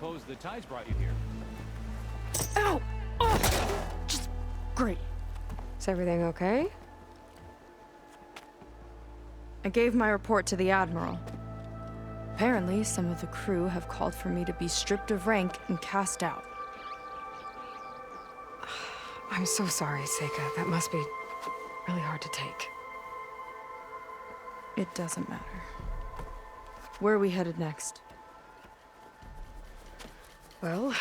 suppose the tides brought you here. Ow! Oh! Just great. Is everything okay? I gave my report to the Admiral. Apparently, some of the crew have called for me to be stripped of rank and cast out. I'm so sorry, Seyka. That must be really hard to take. It doesn't matter. Where are we headed next? Well,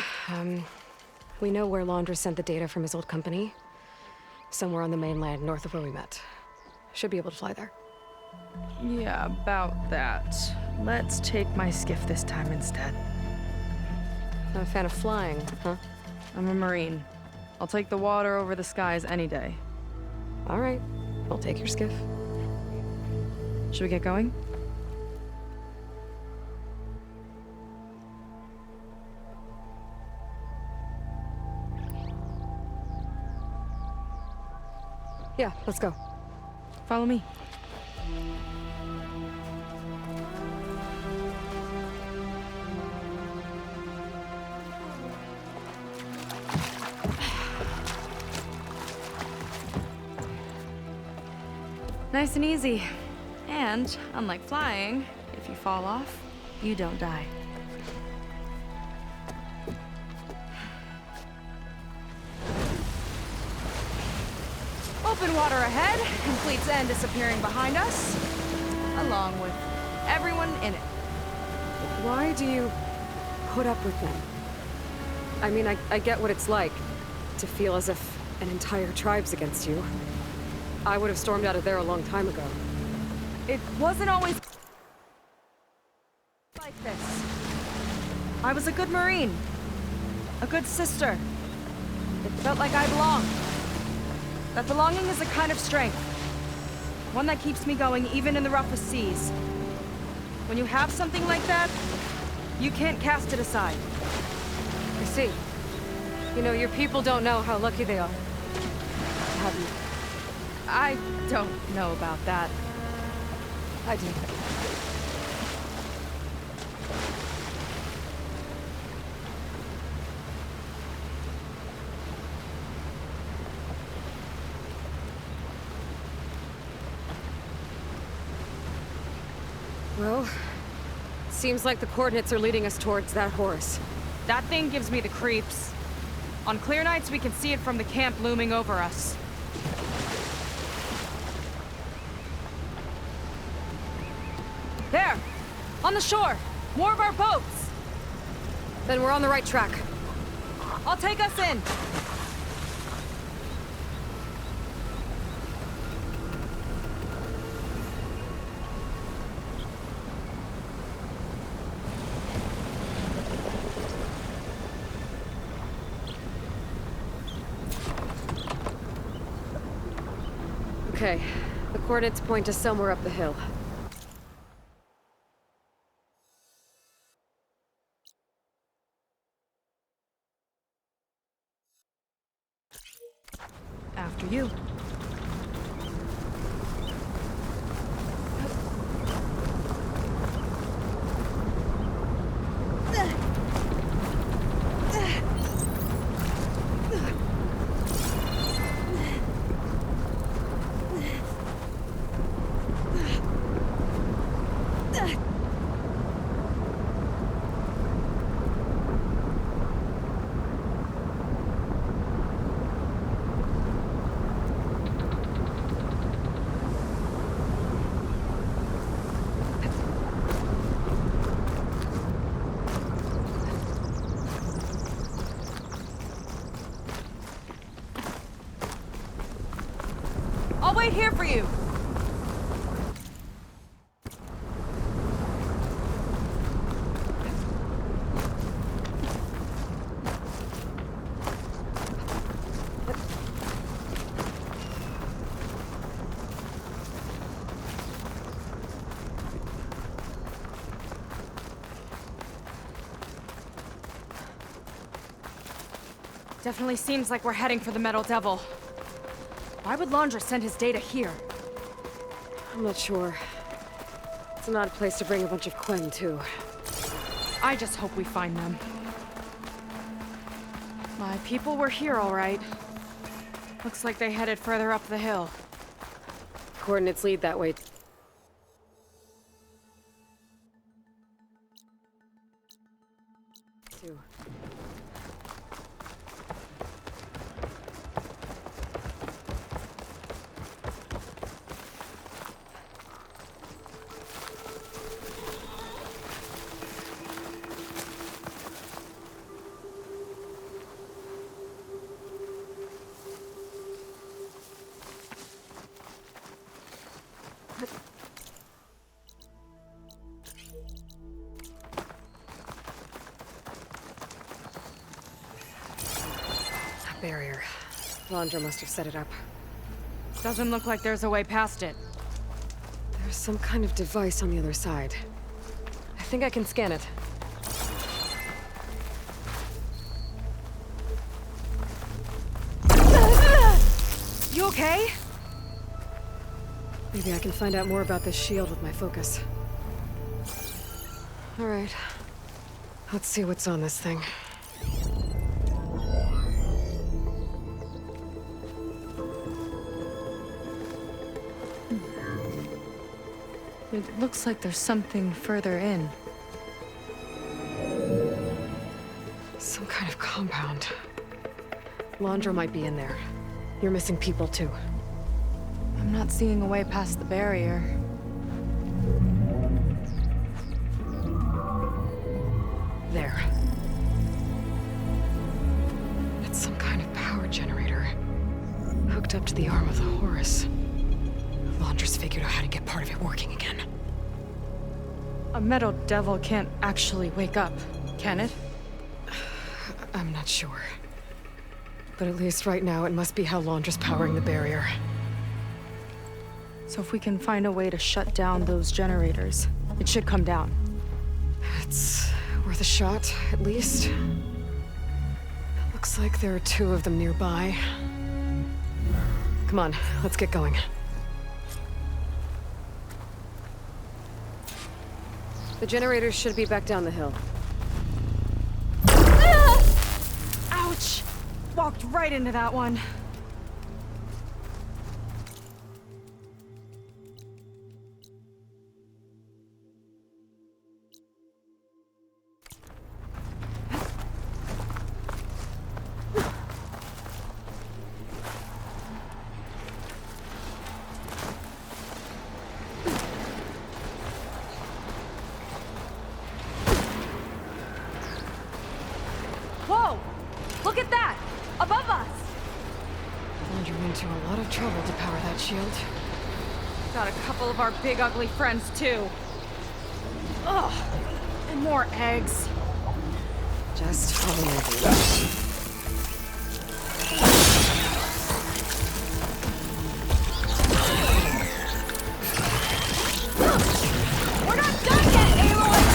we know where Londra sent the data from his old company. Somewhere on the mainland, north of where we met. Should be able to fly there. Yeah, about that. Let's take my skiff this time instead. Not a fan of flying, huh? I'm a Marine. I'll take the water over the skies any day. All right, I'll take your skiff. Should we get going? Yeah, let's go. Follow me. Nice and easy. And, unlike flying, if you fall off, you don't die. Open water ahead, and Fleet's End disappearing behind us, along with everyone in it. Why do you put up with them? I mean, I get what it's like to feel as if an entire tribe's against you. I would have stormed out of there a long time ago. It wasn't always like this. I was a good Marine, a good sister. It felt like I belonged. That belonging is a kind of strength. One that keeps me going even in the roughest seas. When you have something like that, you can't cast it aside. I see. You know, your people don't know how lucky they are to have you. I don't know about that. I do. Well, seems like the coordinates are leading us towards that horse. That thing gives me the creeps. On clear nights, we can see it from the camp looming over us. There! On the shore! More of our boats! Then we're on the right track. I'll take us in! Okay, the coordinates point to somewhere up the hill. After you. I'll wait here for you. Definitely seems like we're heading for the Metal Devil. Why would Londra send his data here? I'm not sure. It's an odd place to bring a bunch of Quen, too. I just hope we find them. My people were here, all right. Looks like they headed further up the hill. Coordinates lead that way. Too. Barrier. Londra must have set it up. Doesn't look like there's a way past it. There's some kind of device on the other side. I think I can scan it. You okay? Maybe I can find out more about this shield with my focus. All right. Let's see what's on this thing. It looks like there's something further in. Some kind of compound. Londra might be in there. You're missing people too. I'm not seeing a way past the barrier. There. It's some kind of power generator. Hooked up to the arm of the Horus. Londra's figured out how to get part of it working again. A metal devil can't actually wake up, can it? I'm not sure. But at least right now, it must be how Londra's powering the barrier. So if we can find a way to shut down those generators, it should come down. It's worth a shot, at least. Looks like there are 2 of them nearby. Come on, let's get going. The generators should be back down the hill. Ouch! Walked right into that one. Whoa! Look at that! Above us! Londra went to a lot of trouble to power that shield. Got a couple of our big ugly friends too. Ugh! And more eggs. Just follow my lead. We're not done yet, Aloy!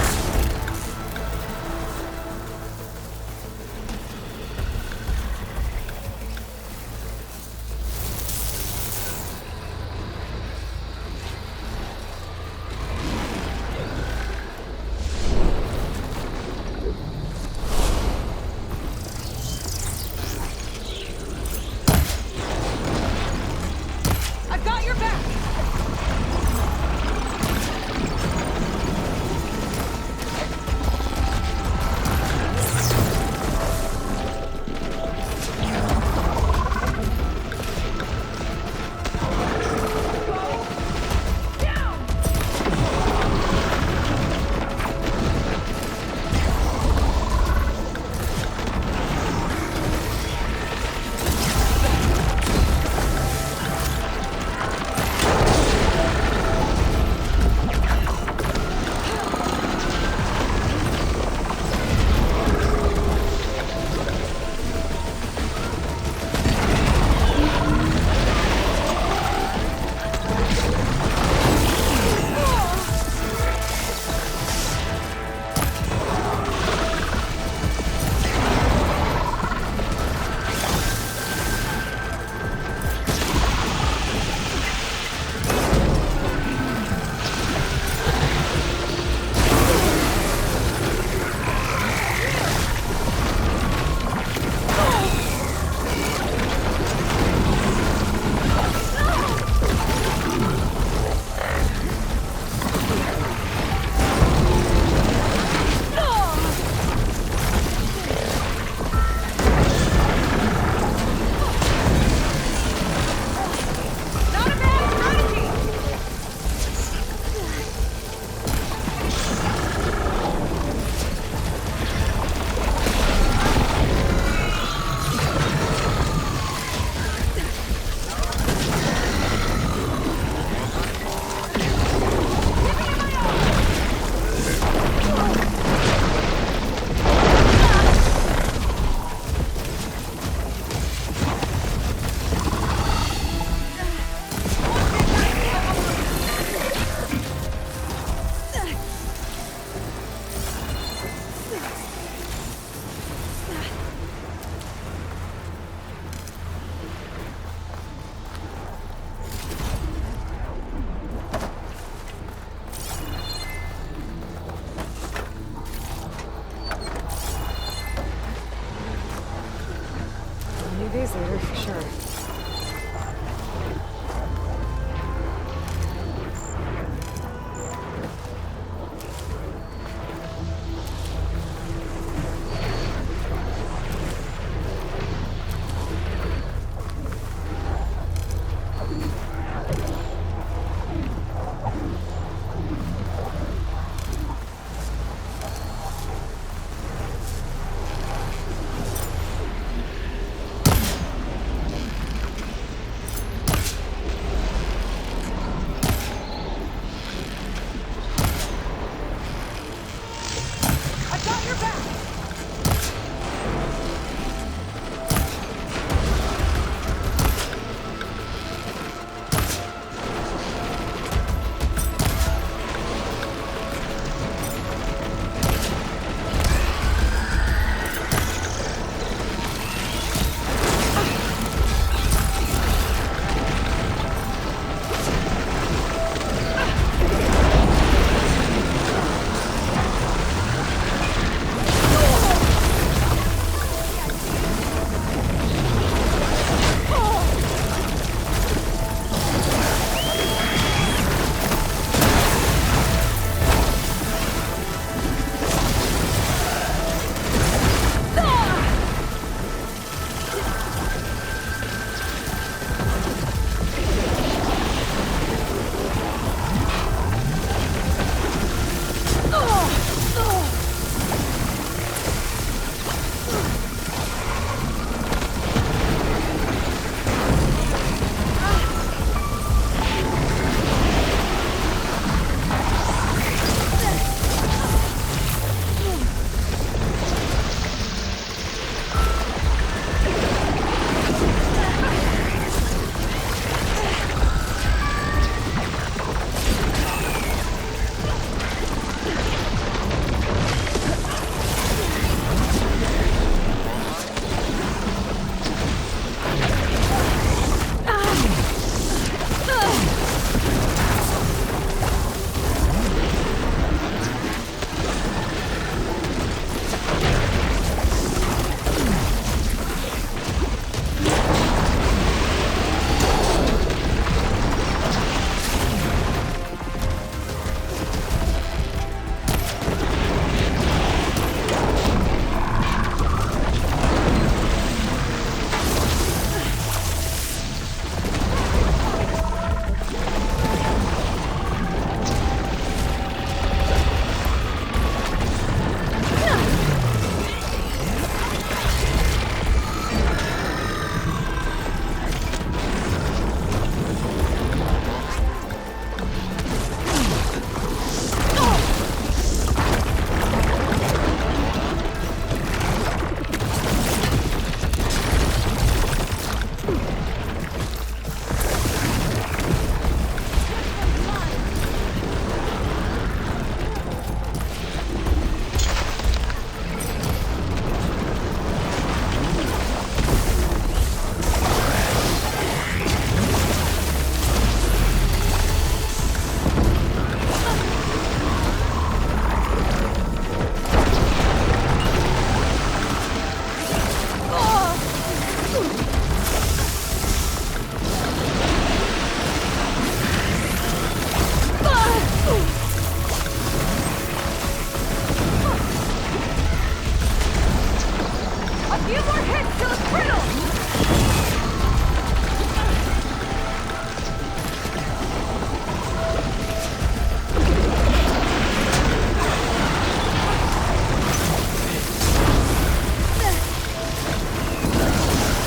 few more hits till it's brittle!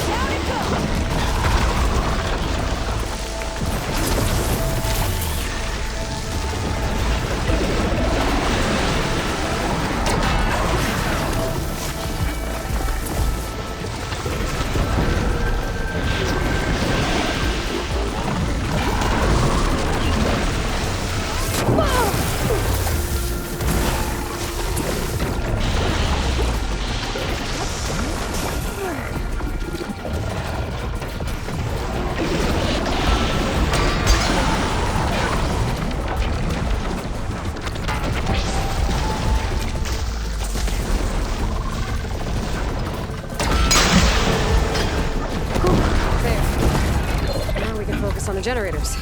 Down it goes! On the generators.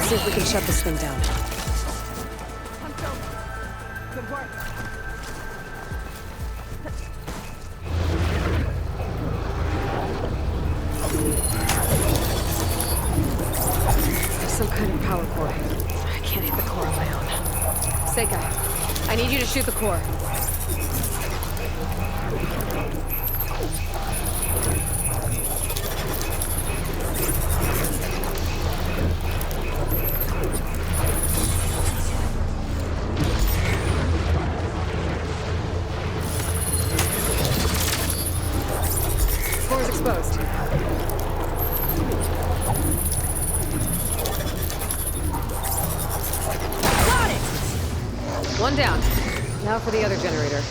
See if we can shut this thing down. Good work. There's some kind of power core. I can't hit the core on my own. Seyka, I need you to shoot the core. Core's exposed. Got it! One down. Now for the other generator.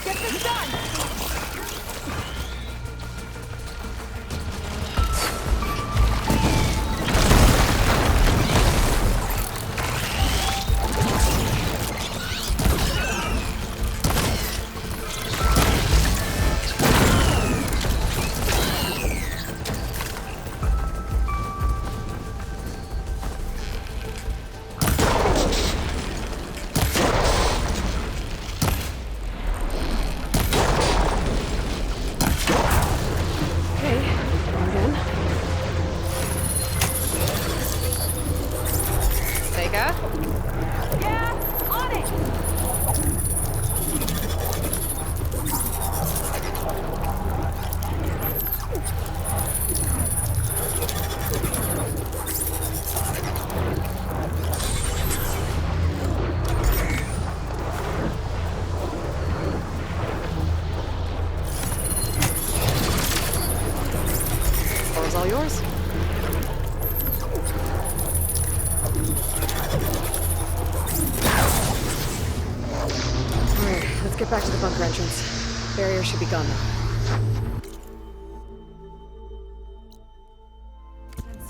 Get this done! Seyka? Yeah, on it! Floor's all yours. Alright, let's get back to the bunker entrance. Barrier should be gone now.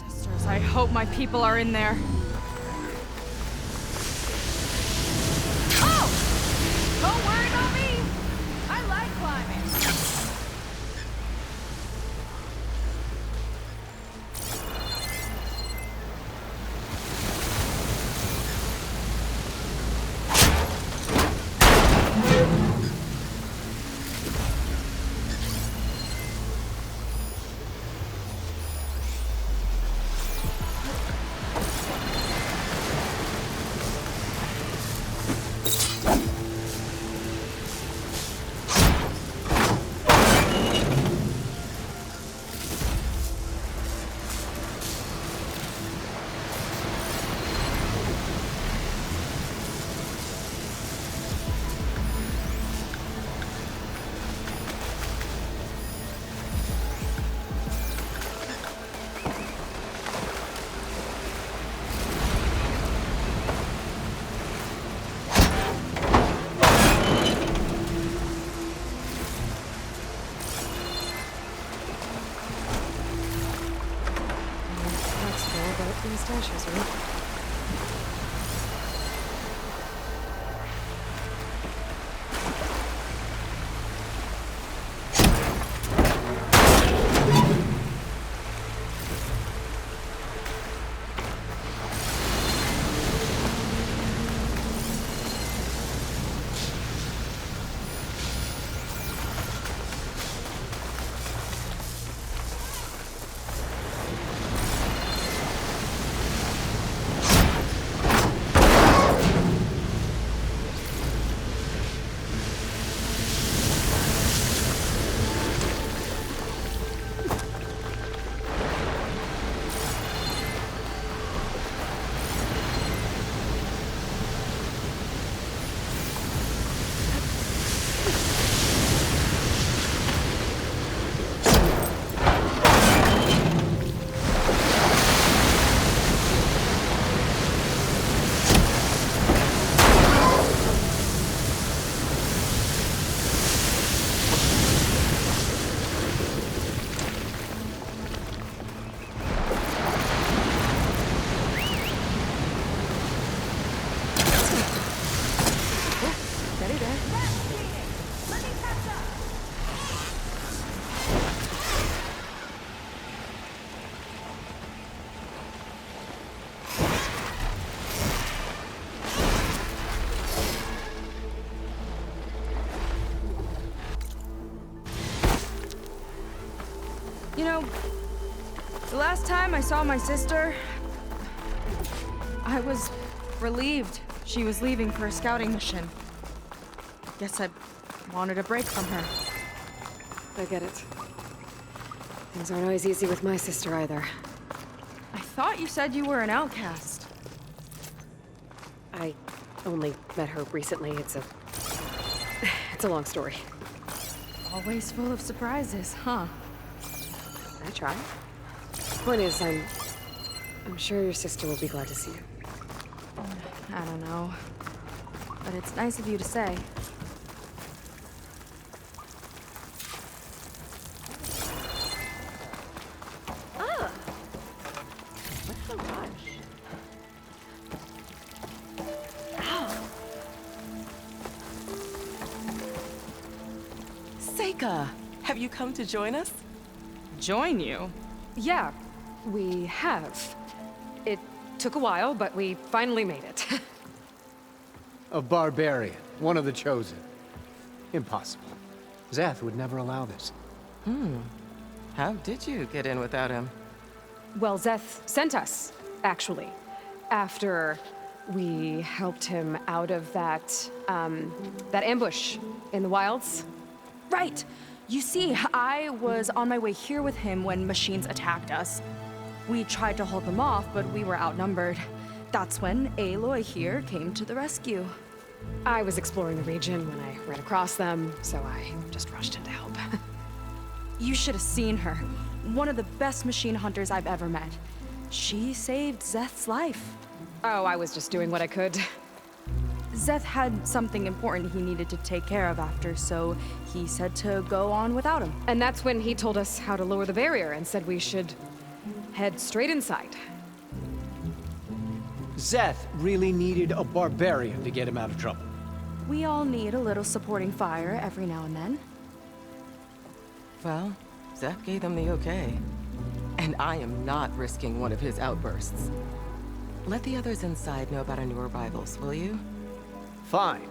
Sisters, I hope my people are in there. Oh! Don't worry about me! I like climbing. These stashes, right? You know, the last time I saw my sister, I was relieved she was leaving for a scouting mission. Guess I wanted a break from her. I get it. Things aren't always easy with my sister either. I thought you said you were an outcast. I only met her recently. It's a long story. Always full of surprises, huh? I try. Point is, I'm sure your sister will be glad to see you. I don't know. But it's nice of you to say. Seyka, have you come to join us? Join you? Yeah, we have. It took a while, but we finally made it. A barbarian, one of the chosen. Impossible. Zeth would never allow this. How did you get in without him? Well, Zeth sent us, actually. After we helped him out of that ambush in the wilds. Right. You see, I was on my way here with him when machines attacked us. We tried to hold them off, but we were outnumbered. That's when Aloy here came to the rescue. I was exploring the region when I ran across them, so I just rushed in to help. You should have seen her. One of the best machine hunters I've ever met. She saved Zeth's life. Oh, I was just doing what I could. Zeth had something important he needed to take care of after, so he said to go on without him. And that's when he told us how to lower the barrier and said we should head straight inside. Zeth really needed a barbarian to get him out of trouble. We all need a little supporting fire every now and then. Well, Zeth gave them the okay. And I am not risking one of his outbursts. Let the others inside know about our new arrivals, will you? Fine.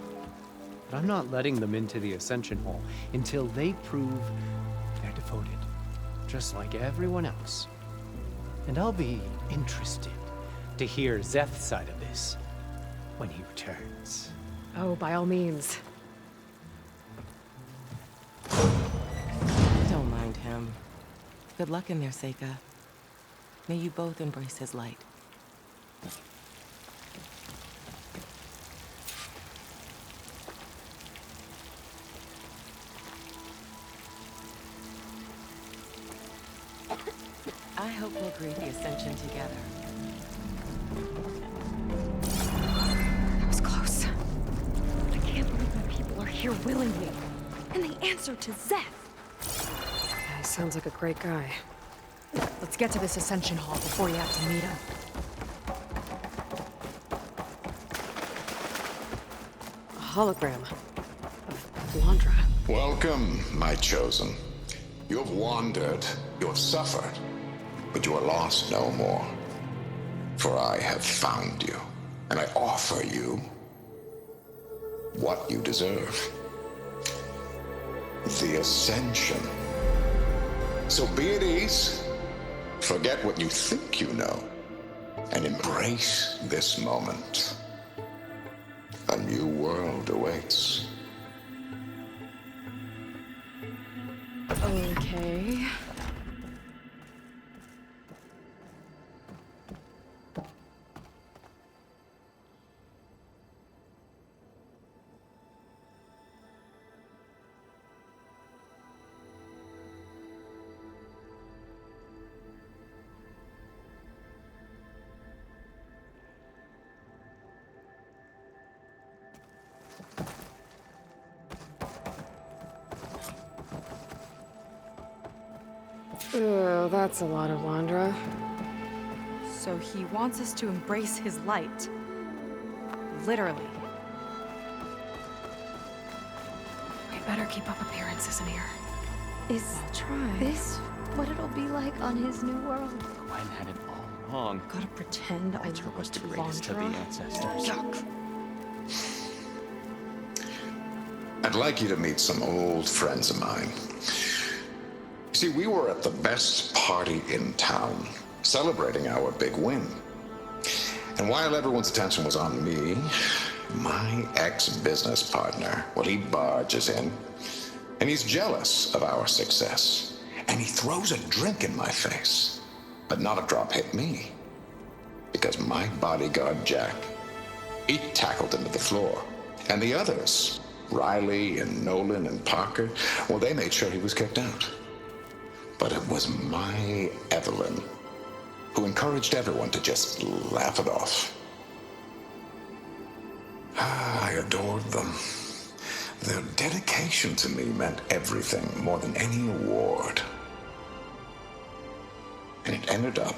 But I'm not letting them into the Ascension Hall until they prove they're devoted. Just like everyone else. And I'll be interested to hear Zeth's side of this when he returns. Oh, by all means. Don't mind him. Good luck in there, Seyka. May you both embrace his light. I hope we'll greet the Ascension together. That was close. I can't believe my people are here willingly. And they answer to Zeth. He sounds like a great guy. Let's get to this Ascension Hall before you have to meet him. A hologram of Londra. Welcome, my chosen. You have wandered, you have suffered, but you are lost no more. For I have found you, and I offer you what you deserve. The Ascension. So be at ease, forget what you think you know, and embrace this moment. A new world awaits. Okay. Oh, that's a lot of Londra. So he wants us to embrace his light. Literally. We better keep up appearances in here. Is Try. this what it'll be like on his new world? Gwen had it all wrong. Gotta pretend I Alter was the loved greatest of the Londra. ancestors. Yuck. I'd like you to meet some old friends of mine. See, we were at the best party in town, celebrating our big win. And while everyone's attention was on me, my ex-business partner, well, he barges in, and he's jealous of our success. And he throws a drink in my face, but not a drop hit me. Because my bodyguard, Jack, he tackled him to the floor. And the others, Riley and Nolan and Parker, well, they made sure he was kicked out. But it was my Evelyn who encouraged everyone to just laugh it off. I adored them. Their dedication to me meant everything, more than any award. And it ended up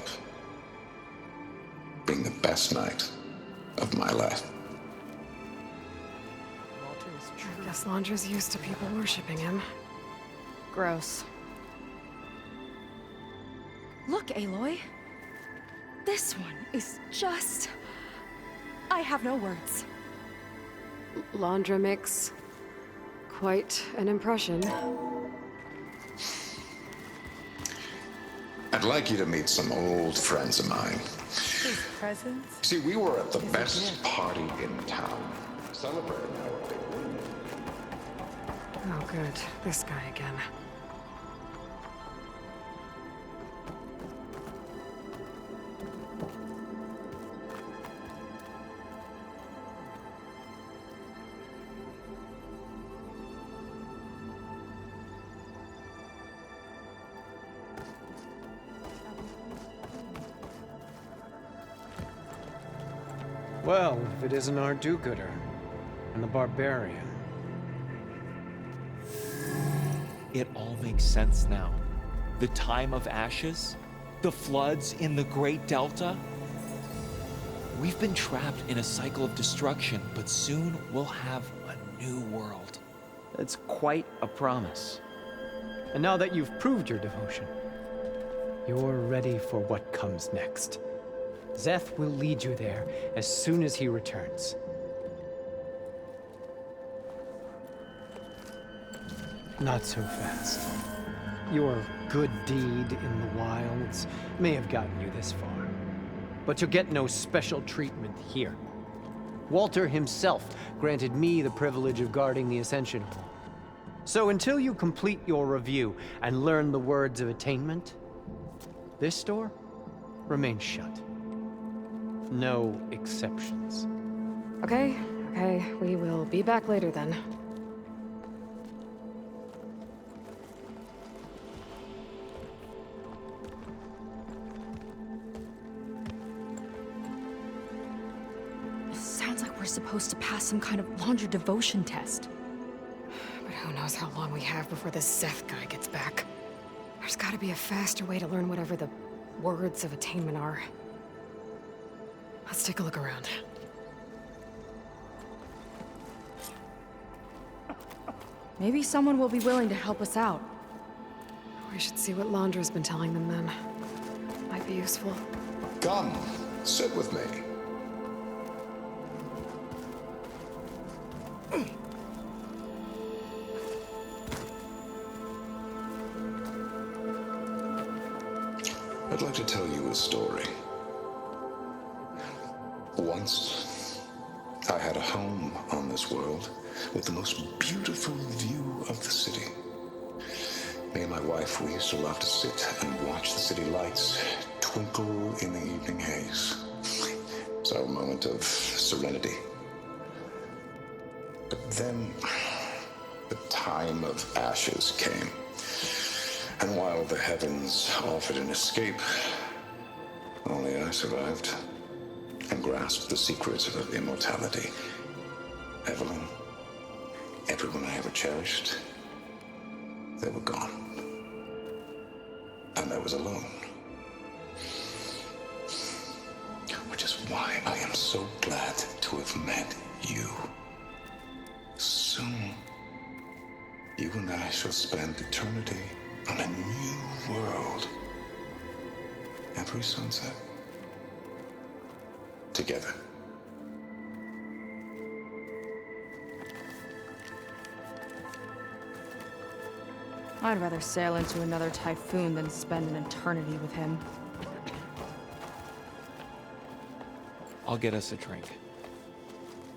being the best night of my life. I guess Londra's used to people worshipping him. Gross. Look, Aloy. This one is just... I have no words. Londra makes quite an impression. I'd like you to meet some old friends of mine. His presence? See, we were at the best party in town, celebrating our big win. Oh, good. This guy again. Well, if it isn't our do-gooder and the barbarian. It all makes sense now. The time of ashes, the floods in the Great Delta. We've been trapped in a cycle of destruction, but soon we'll have a new world. It's quite a promise. And now that you've proved your devotion, you're ready for what comes next. Szeth will lead you there as soon as he returns. Not so fast. Your good deed in the wilds may have gotten you this far, but you'll get no special treatment here. Walter himself granted me the privilege of guarding the Ascension Hall. So until you complete your review and learn the words of attainment, this door remains shut. No exceptions. Okay, we will be back later then. Sounds like we're supposed to pass some kind of Londra devotion test. But who knows how long we have before this Szeth guy gets back. There's gotta be a faster way to learn whatever the words of attainment are. Let's take a look around. Maybe someone will be willing to help us out. We should see what Londra's been telling them then. Might be useful. Come, sit with me. I'd like to tell you a story. Once, I had a home on this world with the most beautiful view of the city. Me and my wife, we used to love to sit and watch the city lights twinkle in the evening haze. It's our moment of serenity. But then, the time of ashes came. And while the heavens offered an escape, only I survived and grasped the secrets of immortality. Evelyn, everyone I ever cherished, they were gone. And I was alone. Which is why I am so glad to have met you. Soon, you and I shall spend eternity on a new world. Every sunset. Together. I'd rather sail into another typhoon than spend an eternity with him. I'll get us a drink.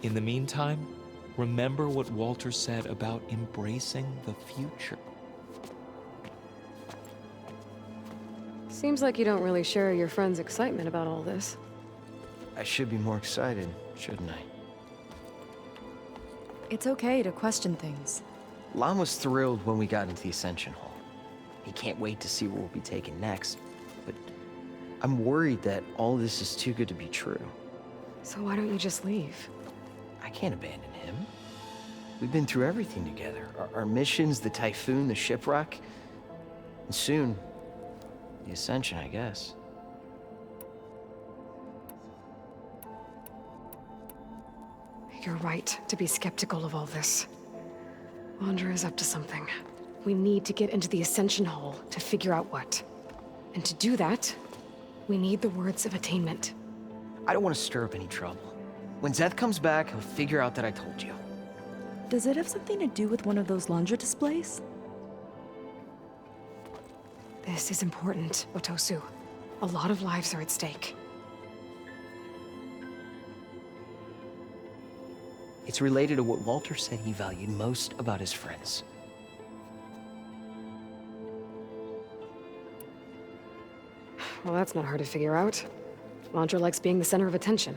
In the meantime, remember what Walter said about embracing the future. Seems like you don't really share your friend's excitement about all this. I should be more excited, shouldn't I? It's okay to question things. Lon was thrilled when we got into the Ascension Hall. He can't wait to see where we'll be taken next. But I'm worried that all this is too good to be true. So why don't you just leave? I can't abandon him. We've been through everything together. Our missions, the typhoon, the shipwreck. And soon, the Ascension, I guess. You're right to be skeptical of all this. Londra is up to something. We need to get into the Ascension Hall to figure out what. And to do that, we need the words of attainment. I don't want to stir up any trouble. When Zeth comes back, he'll figure out that I told you. Does it have something to do with one of those Londra displays? This is important, Otosu. A lot of lives are at stake. It's related to what Walter said he valued most about his friends. Well, that's not hard to figure out. Londra likes being the center of attention.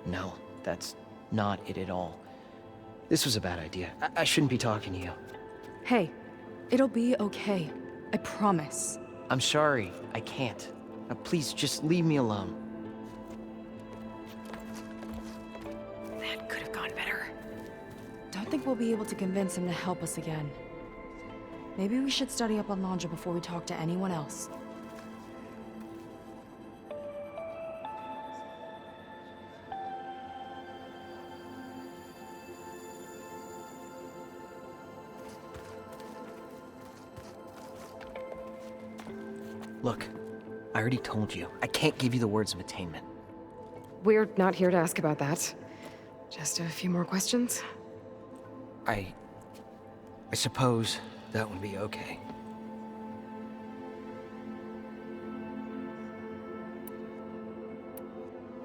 No, that's not it at all. This was a bad idea. I shouldn't be talking to you. Hey, it'll be okay. I promise. I'm sorry, I can't. Now, please, just leave me alone. That could have gone better. Don't think we'll be able to convince him to help us again. Maybe we should study up on Londra before we talk to anyone else. Look, I already told you. I can't give you the words of attainment. We're not here to ask about that. Just a few more questions? I suppose that would be okay.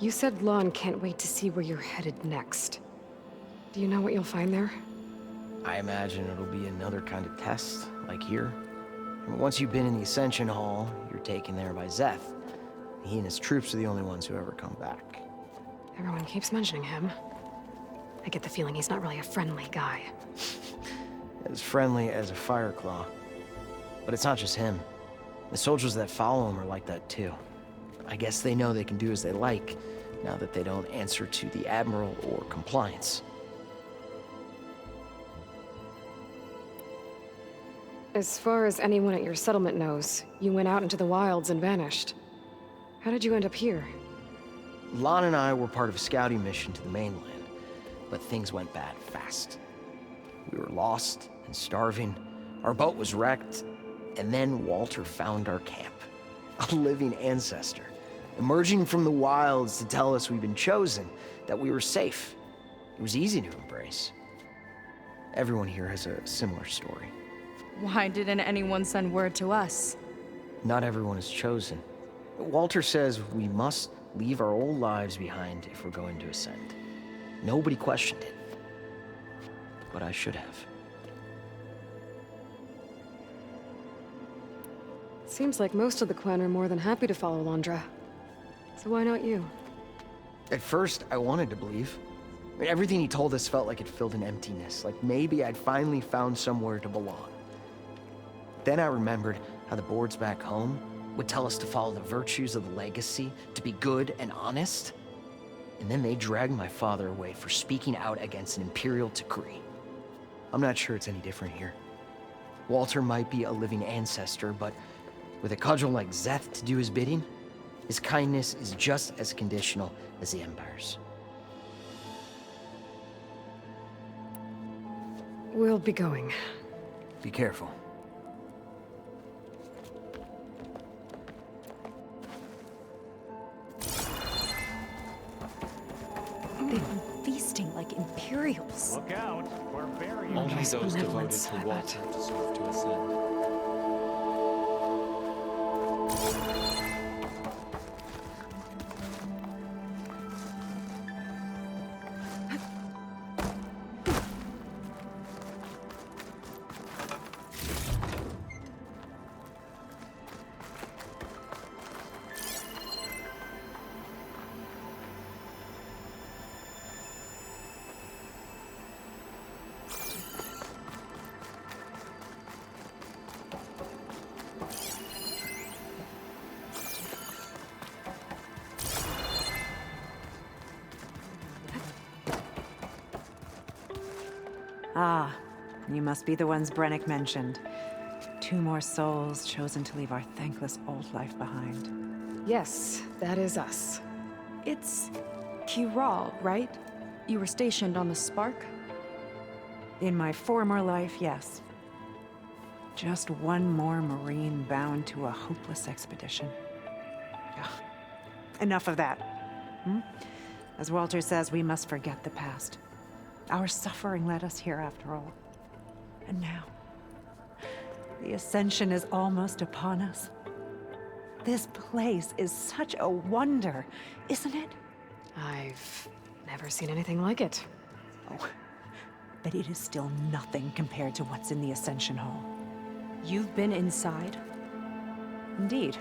You said Lon can't wait to see where you're headed next. Do you know what you'll find there? I imagine it'll be another kind of test, like here. And once you've been in the Ascension Hall, you're taken there by Zeth. He and his troops are the only ones who ever come back. Everyone keeps mentioning him. I get the feeling he's not really a friendly guy. As friendly as a Fireclaw. But it's not just him. The soldiers that follow him are like that too. I guess they know they can do as they like, now that they don't answer to the Admiral or Compliance. As far as anyone at your settlement knows, you went out into the wilds and vanished. How did you end up here? Lon and I were part of a scouting mission to the mainland, but things went bad fast. We were lost and starving, our boat was wrecked, and then Walter found our camp. A living ancestor, emerging from the wilds to tell us we'd been chosen, that we were safe. It was easy to embrace. Everyone here has a similar story. Why didn't anyone send word to us? Not everyone is chosen. Walter says we must leave our old lives behind if we're going to ascend. Nobody questioned it. But I should have. Seems like most of the clan are more than happy to follow Londra. So why not you? At first, I wanted to believe. I mean, everything he told us felt like it filled an emptiness, like maybe I'd finally found somewhere to belong. Then I remembered how the boards back home would tell us to follow the virtues of the legacy, to be good and honest. And then they dragged my father away for speaking out against an imperial decree. I'm not sure it's any different here. Walter might be a living ancestor, but with a cudgel like Zeth to do his bidding, his kindness is just as conditional as the Empire's. We'll be going. Be careful. They've been feasting like Imperials. Look out, we're very Only Nice those devoted benevolence, to I Walter bet. deserve to ascend. Ah, you must be the ones Brennick mentioned. 2 more souls chosen to leave our thankless old life behind. Yes, that is us. It's Kiral, right? You were stationed on the Spark? In my former life, yes. Just one more Marine bound to a hopeless expedition. Ugh. Enough of that. As Walter says, we must forget the past. Our suffering led us here after all. And now, the Ascension is almost upon us. This place is such a wonder, isn't it? I've never seen anything like it. Oh, but it is still nothing compared to what's in the Ascension Hall. You've been inside? Indeed.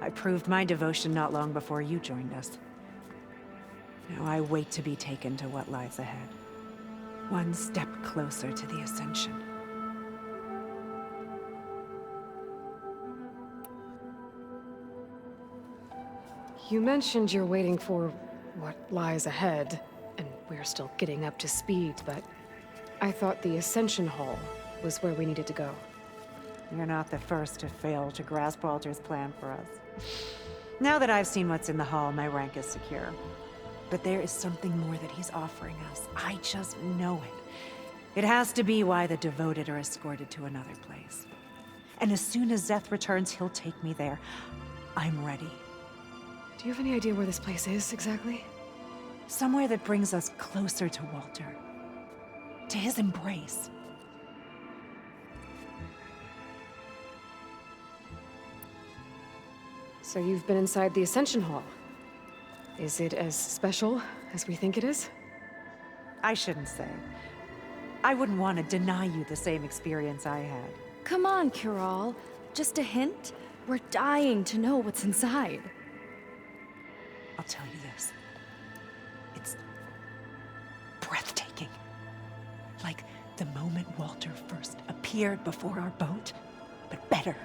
I proved my devotion not long before you joined us. Now I wait to be taken to what lies ahead. One step closer to the Ascension. You mentioned you're waiting for what lies ahead, and we're still getting up to speed, but I thought the Ascension Hall was where we needed to go. You're not the first to fail to grasp Walter's plan for us. Now that I've seen what's in the hall, my rank is secure. But there is something more that he's offering us. I just know it. It has to be why the devoted are escorted to another place. And as soon as Zeth returns, he'll take me there. I'm ready. Do you have any idea where this place is, exactly? Somewhere that brings us closer to Walter. To his embrace. So you've been inside the Ascension Hall. Is it as special as we think it is? I shouldn't say. I wouldn't want to deny you the same experience I had. Come on, Kiral. Just a hint? We're dying to know what's inside. I'll tell you this. It's breathtaking. Like the moment Walter first appeared before our boat, but better.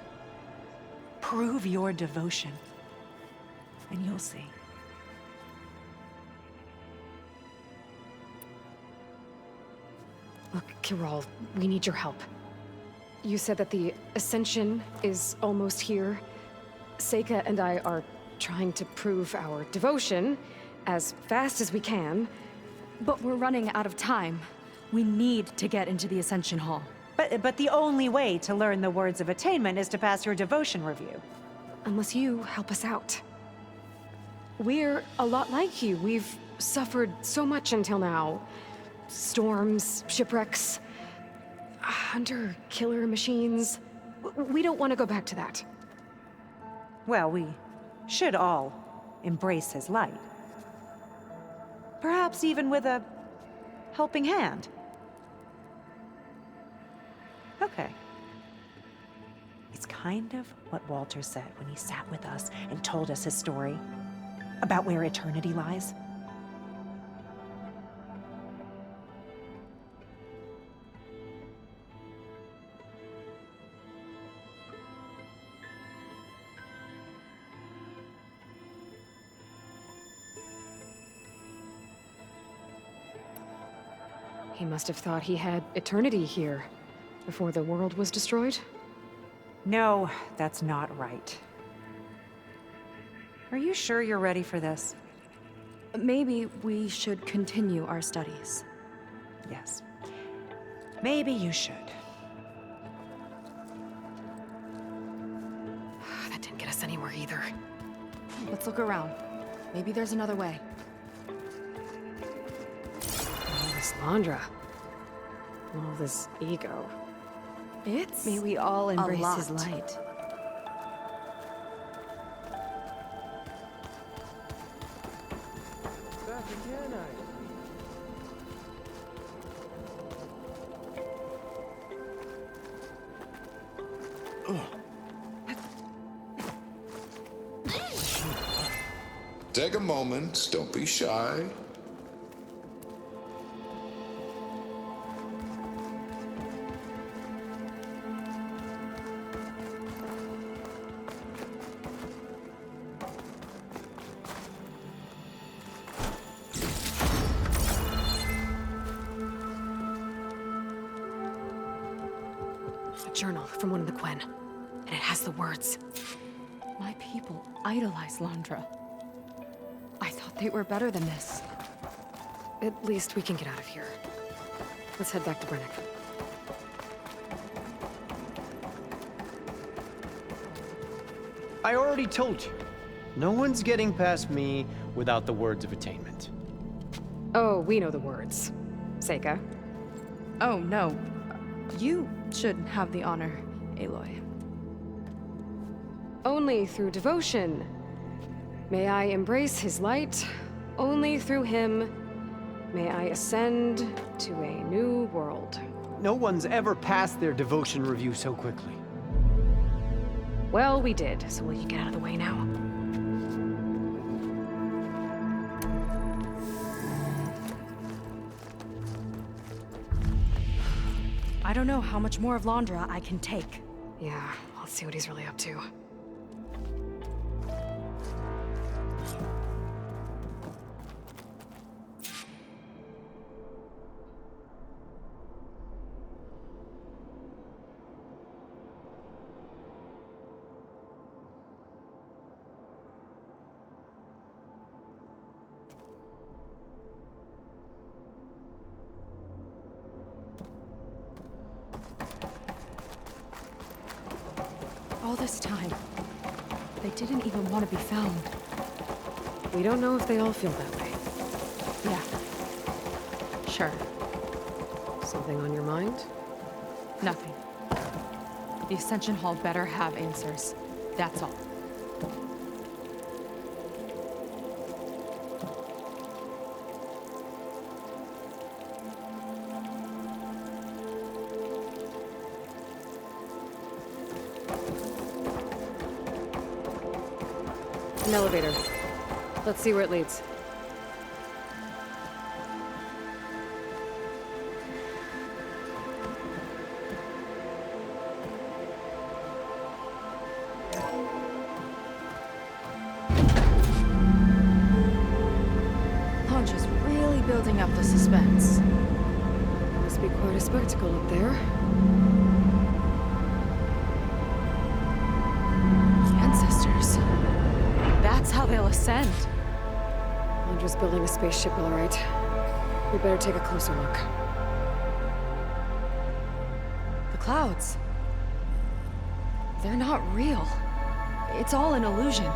Prove your devotion, and you'll see. Look, Kiral, we need your help. You said that the Ascension is almost here. Seyka and I are trying to prove our devotion as fast as we can. But we're running out of time. We need to get into the Ascension Hall. But the only way to learn the words of attainment is to pass your devotion review. Unless you help us out. We're a lot like you. We've suffered so much until now. Storms, shipwrecks, hunter-killer machines. We don't want to go back to that. Well, we should all embrace his light. Perhaps even with a helping hand. Okay. It's kind of what Walter said when he sat with us and told us his story about where eternity lies. He must have thought he had eternity here before the world was destroyed. No, that's not right. Are you sure you're ready for this? Maybe we should continue our studies. Yes. Maybe you should. That didn't get us anywhere either. Let's look around. Maybe there's another way. All this Londra. All this ego. May we all embrace lot. his light. Take a moment, don't be shy. A journal from one of the Quen. And it has the words. My people idolize Londra. I thought they were better than this. At least we can get out of here. Let's head back to Brennick. I already told you. No one's getting past me without the words of attainment. Oh, we know the words. Seyka. Oh, no. You should have the honor, Aloy. Only through devotion. May I embrace his light. Only through him may I ascend to a new world. No one's ever passed their devotion review so quickly. Well, we did, so will you get out of the way now? I don't know how much more of Londra I can take. Yeah, let's see what he's really up to. All this time, they didn't even want to be found. We don't know if they all feel that way. Yeah. Sure. Something on your mind? Nothing. The Ascension Hall better have answers. That's all. An elevator. Let's see where it leads. Londra's really building up the suspense. Must be quite a spectacle up there. Ancestors. That's how they'll ascend. Londra's building a spaceship, all right. We better take a closer look. The clouds. They're not real. It's all an illusion.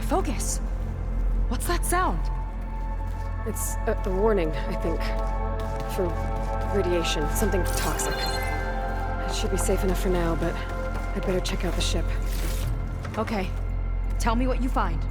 Focus! What's that sound? It's a warning, I think. For radiation, something toxic. It should be safe enough for now, but I'd better check out the ship. Okay. Tell me what you find.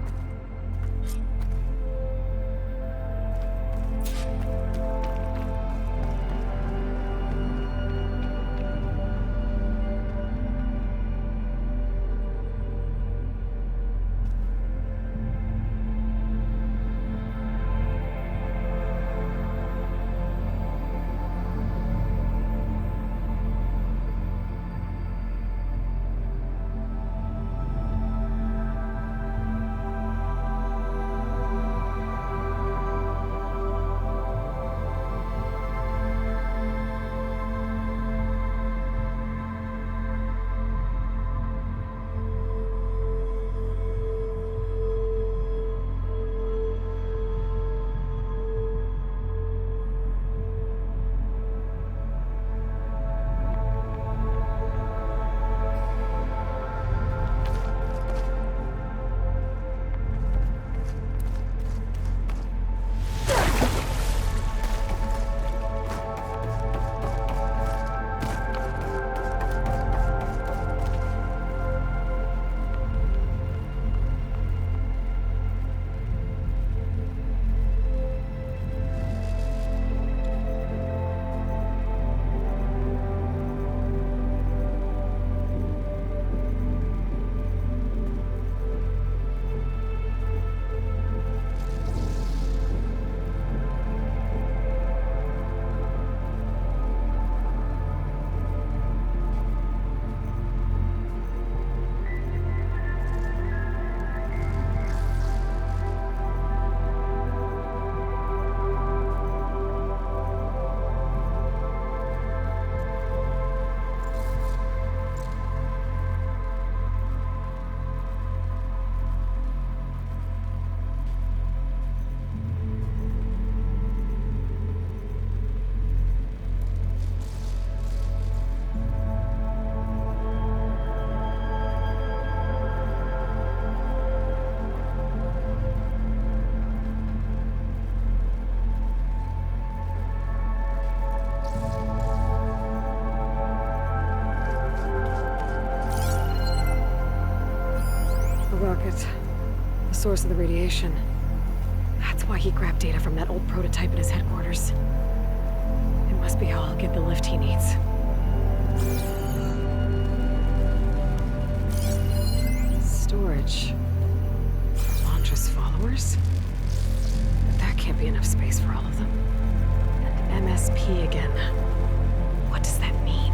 Look, it's the source of the radiation. That's why he grabbed data from that old prototype at his headquarters. It must be how I'll get the lift he needs. Storage. Londra's followers? But that can't be enough space for all of them. And MSP again. What does that mean?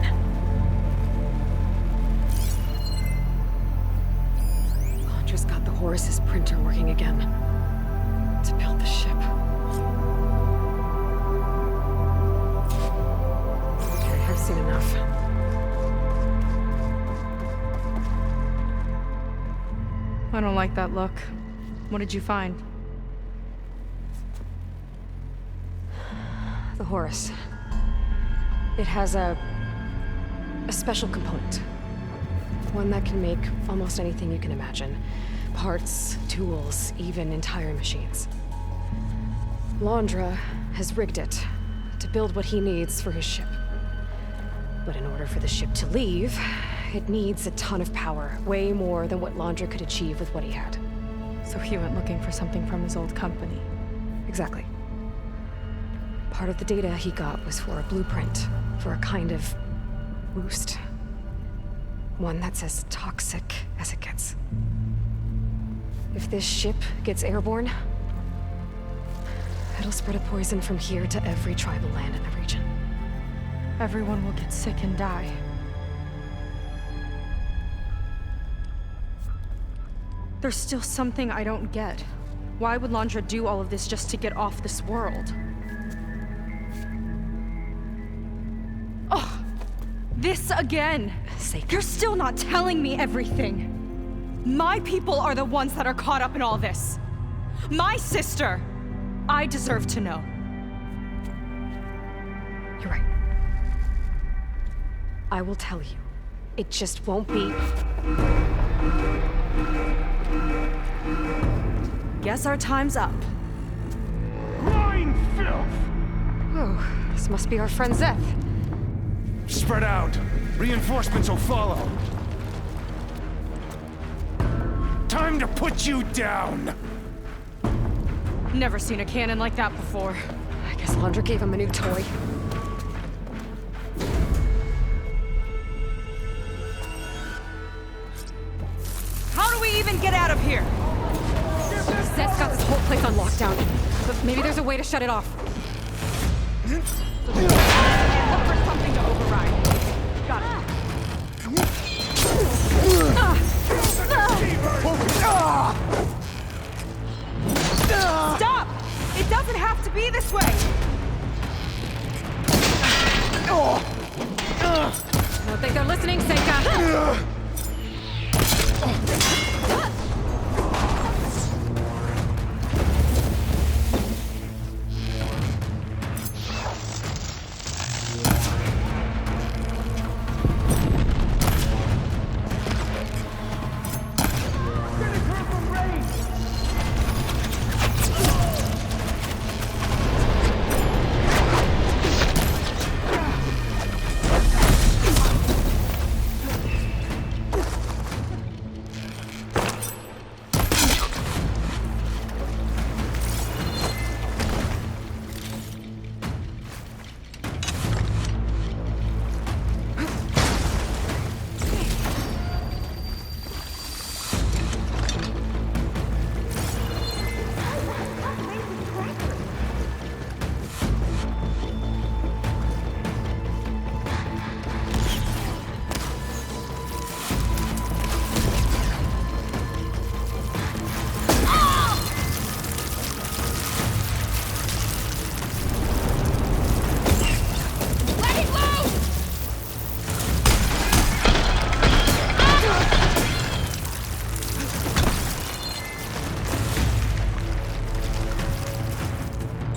Londra's got the Horus's printer working again. To build the ship. Okay, I've seen enough. I don't like that look. What did you find? The Horus. It has a special component. One that can make almost anything you can imagine. Parts, tools, even entire machines. Londra has rigged it to build what he needs for his ship. But in order for the ship to leave, it needs a ton of power, way more than what Londra could achieve with what he had. So he went looking for something from his old company. Exactly. Part of the data he got was for a blueprint, for a kind of boost. One that's as toxic as it gets. If this ship gets airborne, it'll spread a poison from here to every tribal land in the region. Everyone will get sick and die. There's still something I don't get. Why would Londra do all of this just to get off this world? Oh, this again! Seyka. You're still not telling me everything! My people are the ones that are caught up in all this! My sister! I deserve to know. You're right. I will tell you. It just won't be... Guess our time's up. Blind filth! Oh, this must be our friend Zeth. Spread out. Reinforcements will follow. Time to put you down! Never seen a cannon like that before. I guess Londra gave him a new toy. How do we even get out of here? Zeth's got this whole place on lockdown. But maybe there's a way to shut it off. Look for something to override. Got it. Stop! It doesn't have to be this way! I don't think they're listening, Seyka.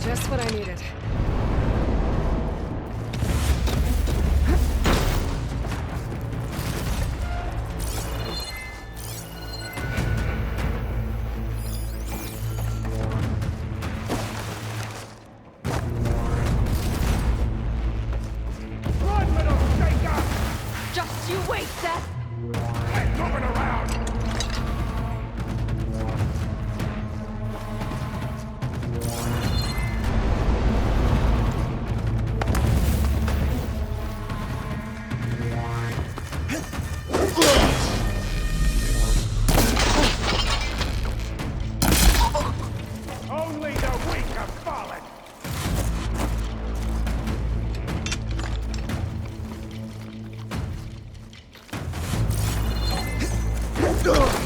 Just what I needed. Run, little Seyka! Just you wait, Seth! Head moving around! Ugh.